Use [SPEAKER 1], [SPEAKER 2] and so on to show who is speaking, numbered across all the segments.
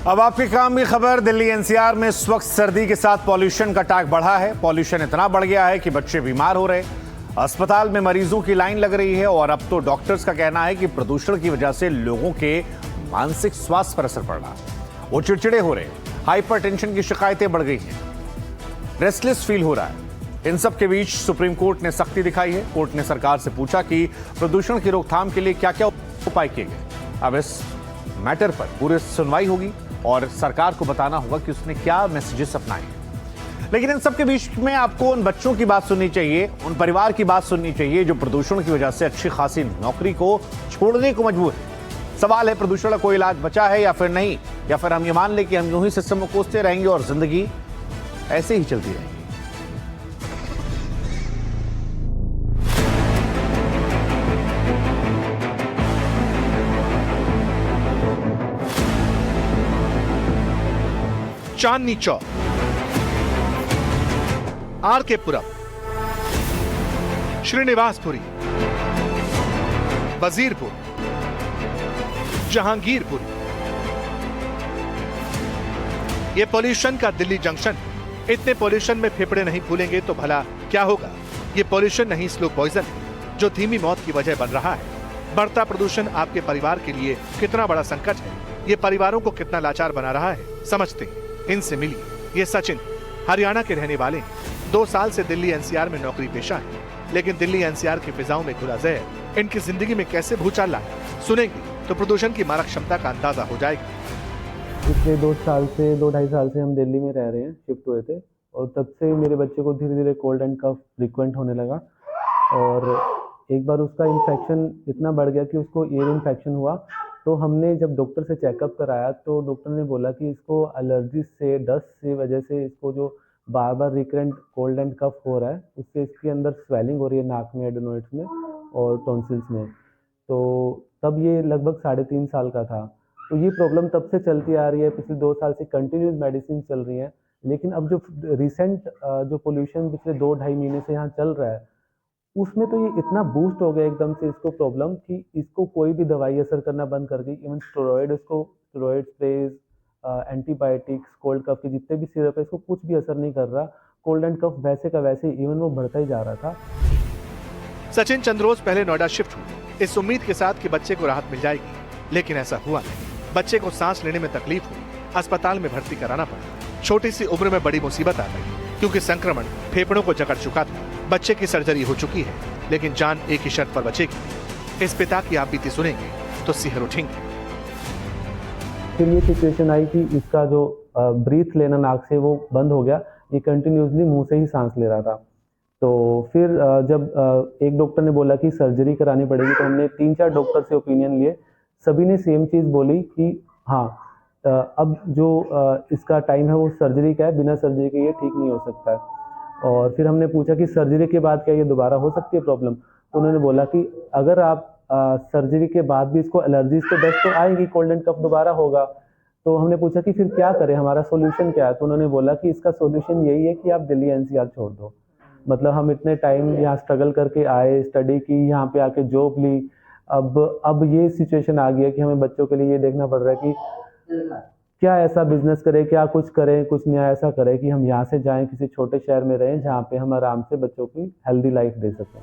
[SPEAKER 1] अब आपके काम की खबर। दिल्ली एनसीआर में इस वक्त सर्दी के साथ पॉल्यूशन का टाक बढ़ा है। पॉल्यूशन इतना बढ़ गया है कि बच्चे बीमार हो रहे, अस्पताल में मरीजों की लाइन लग रही है और अब तो डॉक्टर्स का कहना है कि प्रदूषण की वजह से लोगों के मानसिक स्वास्थ्य पर असर पड़ रहा है। वो चिड़चिड़े हो रहे, हाइपरटेंशन की शिकायतें बढ़ गई हैं, रेस्टलेस फील हो रहा है। इन सब के बीच सुप्रीम कोर्ट ने सख्ती दिखाई है। कोर्ट ने सरकार से पूछा कि प्रदूषण की रोकथाम के लिए क्या क्या उपाय किए गए। अब इस मैटर पर पूरी सुनवाई होगी और सरकार को बताना होगा कि उसने क्या मैसेजेस अपनाए। लेकिन इन सब के बीच में आपको उन बच्चों की बात सुननी चाहिए, उन परिवार की बात सुननी चाहिए जो प्रदूषण की वजह से अच्छी खासी नौकरी को छोड़ने को मजबूर है। सवाल है, प्रदूषण का कोई इलाज बचा है या फिर नहीं, या फिर हम ये मान लें कि हम यूं ही सिस्टम को कोसते रहेंगे और जिंदगी ऐसे ही चलती रहेगी।
[SPEAKER 2] चांदनी चौक, आर के पुरम, श्रीनिवासपुरी, वजीरपुर, जहांगीरपुरी, ये पॉल्यूशन का दिल्ली जंक्शन। इतने पॉल्यूशन में फेफड़े नहीं फूलेंगे तो भला क्या होगा। ये पॉल्यूशन नहीं, स्लो पॉइजन है जो धीमी मौत की वजह बन रहा है। बढ़ता प्रदूषण आपके परिवार के लिए कितना बड़ा संकट है, ये परिवारों को कितना लाचार बना रहा है, समझते हैं। इनसे मिलिए। ये सचिन हरियाणा के रहने वाले हैं। 2 साल से दिल्ली एनसीआर में नौकरी पेशा है, लेकिन दिल्ली एनसीआर की फिजाओं में घुला जहर इनकी जिंदगी में कैसे भूचाल लाया, सुनेंगे तो प्रदूषण की मारक क्षमता का अंदाजा हो जाएगा।
[SPEAKER 3] पिछले 2 ढाई साल से हम दिल्ली में रह रहे हैं, शिफ्ट हुए थे, और तब से मेरे बच्चे को धीरे धीरे कोल्ड एंड कफ फ्रिक्वेंट होने लगा। और एक बार उसका इन्फेक्शन इतना बढ़ गया कि उसको ईयर इन्फेक्शन हुआ। तो हमने जब डॉक्टर से चेकअप कराया तो डॉक्टर ने बोला कि इसको एलर्जी से, डस्ट से वजह से इसको जो बार बार रिकरेंट कोल्ड एंड कफ हो रहा है, उससे इसके अंदर स्वेलिंग हो रही है नाक में, एडेनोइड्स में और टॉन्सिल्स में। तो तब ये लगभग 3.5 साल का था। तो ये प्रॉब्लम तब से चलती आ रही है, पिछले 2 साल से कंटिन्यूस मेडिसिन चल रही हैं। लेकिन अब जो रिसेंट जो पोल्यूशन पिछले 2-2.5 महीने से यहाँ चल रहा है, उसमें तो ये इतना बूस्ट हो गया एकदम से इसको प्रॉब्लम कि इसको कोई भी दवाई असर करना बंद कर दी। Even steroid sprays, antibiotics, cold cough के जितने भी सिरप है, इसको कुछ भी असर नहीं कर रहा। कोल्ड एंड कफ वैसे का वैसे, इवन वो बढ़ता ही जा रहा था।
[SPEAKER 2] सचिन चंद रोज पहले नोएडा शिफ्ट हुए इस उम्मीद के साथ कि बच्चे को राहत मिल जाएगी, लेकिन ऐसा हुआ नहीं। बच्चे को सांस लेने में तकलीफ हुई, अस्पताल में भर्ती कराना पड़ा। छोटी सी उम्र में बड़ी मुसीबत आ गई क्योंकि संक्रमण फेफड़ों को जकड़ चुका था। बच्चे की सर्जरी हो चुकी है, लेकिन जान एक ही शर्त पर बचेगी। इस पिता की आप बीती सुनेंगे तो सिहर उठेंगे।
[SPEAKER 3] फिर ये सिचुएशन आई कि इसका जो ब्रीथ लेना नाक से वो बंद हो गया, ये कंटिन्यूसली मुंह से ही सांस ले रहा था। तो फिर जब एक डॉक्टर ने बोला कि सर्जरी करानी पड़ेगी, तो हमने 3-4 डॉक्टर से ओपिनियन लिए। सभी ने सेम चीज़ बोली कि हाँ, अब जो इसका टाइम है वो सर्जरी का है, बिना सर्जरी के ये ठीक नहीं हो सकता है। और फिर हमने पूछा कि सर्जरी के बाद क्या ये दोबारा हो सकती है प्रॉब्लम। तो उन्होंने बोला कि अगर आप सर्जरी के बाद भी इसको एलर्जीज तो डस्ट तो आएंगी, कोल्ड एंड कफ दोबारा होगा। तो हमने पूछा कि फिर क्या करें, हमारा सॉल्यूशन क्या है। तो उन्होंने बोला कि इसका सॉल्यूशन यही है कि आप दिल्ली एनसीआर छोड़ दो। मतलब हम इतने टाइम यहाँ स्ट्रगल करके आए, स्टडी की, यहाँ पे आके जॉब ली। अब ये सिचुएशन आ गई है कि हमें बच्चों के लिए ये देखना पड़ रहा है कि क्या ऐसा बिजनेस करें, क्या कुछ करें, कुछ नया ऐसा करें कि हम यहाँ से जाएं, किसी छोटे शहर में रहें जहाँ पे हम आराम से बच्चों की हेल्दी लाइफ दे सकें।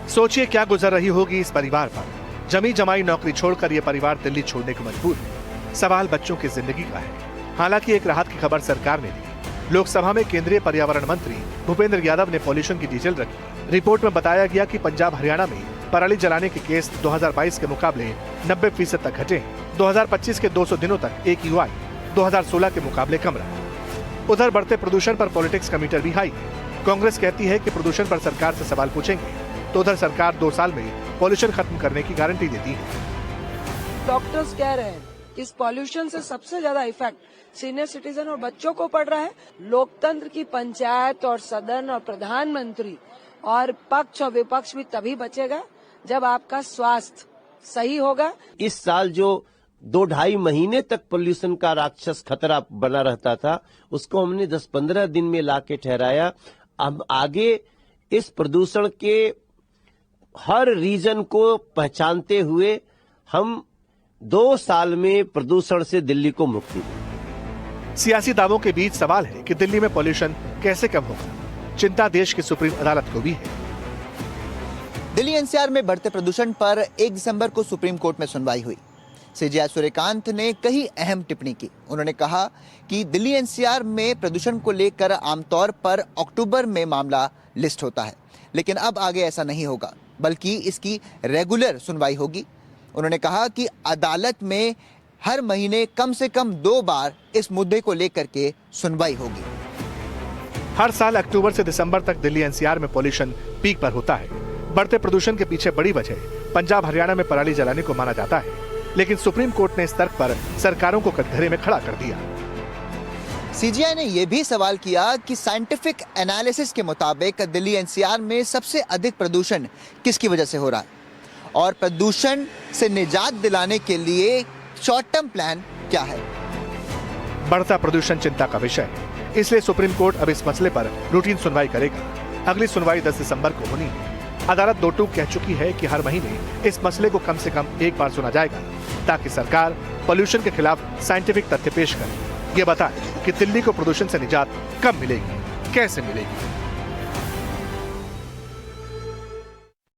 [SPEAKER 2] सोचिए क्या गुजर रही होगी इस परिवार पर। जमी जमाई नौकरी छोड़कर ये परिवार दिल्ली छोड़ने को मजबूर है। सवाल बच्चों की जिंदगी का है। हालांकि एक राहत की खबर सरकार ने दी। लोकसभा में केंद्रीय पर्यावरण मंत्री भूपेंद्र यादव ने पॉल्यूशन की डिटेल रखी। रिपोर्ट में बताया गया कि पंजाब हरियाणा में पराली जलाने के केस 2022 के मुकाबले 90% तक घटे। 2025 के 200 दिनों तक AQI 2016 के मुकाबले कम रहा। उधर बढ़ते प्रदूषण पर पॉलिटिक्स का मीटर भी हाई है। कांग्रेस कहती है कि प्रदूषण पर सरकार से सवाल पूछेंगे, तो उधर सरकार 2 साल में पॉल्यूशन खत्म करने की गारंटी देती है।
[SPEAKER 4] डॉक्टर्स कह रहे हैं इस पॉल्यूशन से सबसे ज्यादा इफेक्ट सीनियर सिटीजन और बच्चों को पड़ रहा है। लोकतंत्र की पंचायत और सदन और प्रधानमंत्री और पक्ष और विपक्ष भी तभी बचेगा जब आपका स्वास्थ्य सही होगा।
[SPEAKER 5] इस साल जो 2-2.5 महीने तक पोल्यूशन का राक्षस खतरा बना रहता था, उसको हमने 10-15 दिन में लाके ठहराया। अब आगे इस प्रदूषण के हर रीजन को पहचानते हुए हम 2 साल में प्रदूषण से दिल्ली को मुक्ति दी।
[SPEAKER 2] सियासी दावों के बीच सवाल है कि दिल्ली में पॉल्यूशन कैसे कम होगा। चिंता देश की सुप्रीम अदालत को भी है।
[SPEAKER 6] दिल्ली एनसीआर में बढ़ते प्रदूषण पर 1 दिसंबर को सुप्रीम कोर्ट में सुनवाई हुई। सीजेआई सूर्यकांत ने कई अहम टिप्पणी की। उन्होंने कहा कि दिल्ली एनसीआर में प्रदूषण को लेकर आमतौर पर अक्टूबर में मामला लिस्ट होता है, लेकिन अब आगे ऐसा नहीं होगा, बल्कि इसकी रेगुलर सुनवाई होगी। उन्होंने कहा कि अदालत में हर महीने कम से कम 2 बार इस मुद्दे को लेकर के सुनवाई होगी।
[SPEAKER 2] हर साल अक्टूबर से दिसंबर तक दिल्ली एनसीआर में पॉल्यूशन पीक पर होता है। बढ़ते प्रदूषण के पीछे बड़ी वजह पंजाब हरियाणा में पराली जलाने को माना जाता है, लेकिन सुप्रीम कोर्ट ने इस तर्क पर सरकारों को कटघरे में खड़ा कर दिया।
[SPEAKER 6] सीजीआई ने यह भी सवाल किया कि साइंटिफिक एनालिसिस के मुताबिक दिल्ली एनसीआर में सबसे अधिक प्रदूषण किसकी वजह से हो रहा है और प्रदूषण से निजात दिलाने के लिए शॉर्ट टर्म प्लान क्या है।
[SPEAKER 2] बढ़ता प्रदूषण चिंता का विषय है, इसलिए सुप्रीम कोर्ट अब इस मसले पर रूटीन सुनवाई करेगा। अगली सुनवाई 10 दिसंबर को होनी है। अदालत 2 टूक कह चुकी है कि हर महीने इस मसले को कम से कम 1 बार सुना जाएगा, ताकि सरकार पॉल्यूशन के खिलाफ साइंटिफिक तथ्य पेश करे, ये बताए कि दिल्ली को प्रदूषण से निजात कब मिलेगी, कैसे मिलेगी।